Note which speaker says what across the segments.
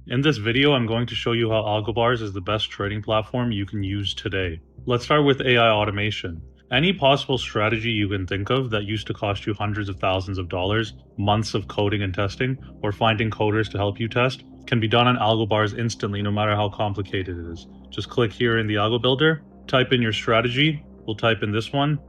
Speaker 1: In this video, I'm going to show you how AlgoBars is the best trading platform you can use today. Let's start with AI automation. Any possible strategy you can think of that used to cost you hundreds of thousands of dollars, months of coding and testing, or finding coders to help you test, can be done on AlgoBars instantly no matter how complicated it is. Just click here in the AlgoBuilder, type in your strategy, we'll type in this one.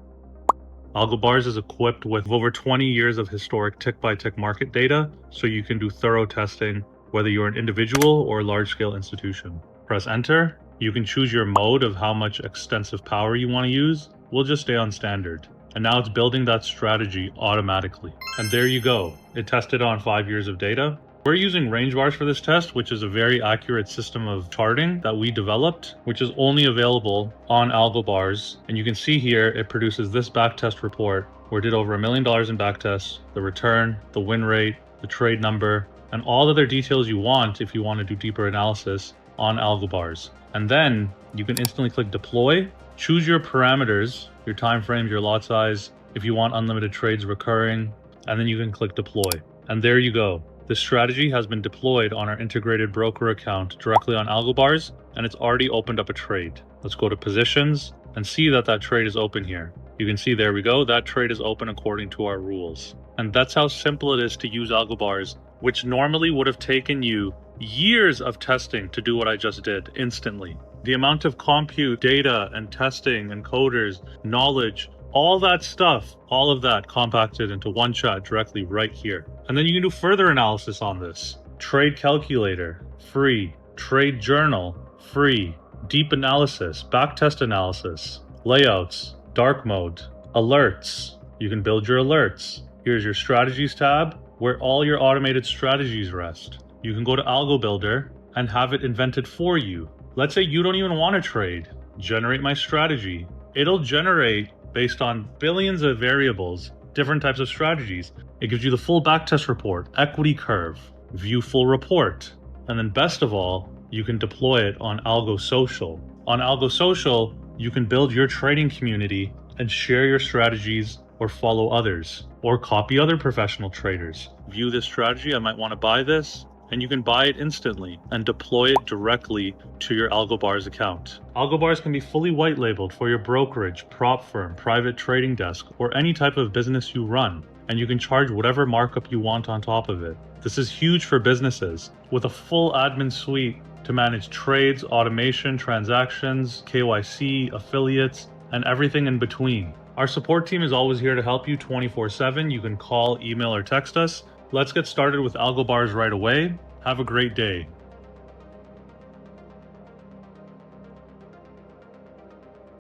Speaker 1: AlgoBars is equipped with over 20 years of historic tick-by-tick market data, so you can do thorough testing whether you're an individual or a large-scale institution. Press enter. You can choose your mode of how much extensive power you want to use. We'll just stay on standard. And now it's building that strategy automatically. And there you go. It tested on 5 years of data. We're using range bars for this test, which is a very accurate system of charting that we developed, which is only available on AlgoBars. And you can see here, it produces this backtest report where it did over $1 million in backtests, the return, the win rate, the trade number, and all other details you want if you want to do deeper analysis on AlgoBars. And then you can instantly click deploy, choose your parameters, your time frames, your lot size, if you want unlimited trades recurring, and then you can click deploy. And there you go. This strategy has been deployed on our integrated broker account directly on AlgoBars, and it's already opened up a trade. Let's go to positions and see that trade is open here. You can see, there we go, that trade is open according to our rules. And that's how simple it is to use AlgoBars, which normally would have taken you years of testing to do what I just did instantly. The amount of compute, data, and testing, and coders, knowledge, all that stuff, all of that compacted into one chat directly right here. And then you can do further analysis on this. Trade calculator, free. Trade journal, free. Deep analysis, backtest analysis, layouts, dark mode, alerts. You can build your alerts. Here's your strategies tab, where all your automated strategies rest. You can go to AlgoBuilder and have it invented for you. Let's say you don't even want to trade. Generate my strategy. It'll generate, based on billions of variables, different types of strategies. It gives you the full backtest report, equity curve, view full report, and then best of all, you can deploy it on AlgoSocial. On AlgoSocial, you can build your trading community and share your strategies or follow others, or copy other professional traders. View this strategy, I might want to buy this, and you can buy it instantly and deploy it directly to your AlgoBars account. AlgoBars can be fully white labeled for your brokerage, prop firm, private trading desk, or any type of business you run, and you can charge whatever markup you want on top of it. This is huge for businesses with a full admin suite to manage trades, automation, transactions, KYC, affiliates, and everything in between. Our support team is always here to help you 24/7. You can call, email, or text us. Let's get started with AlgoBars right away. Have a great day.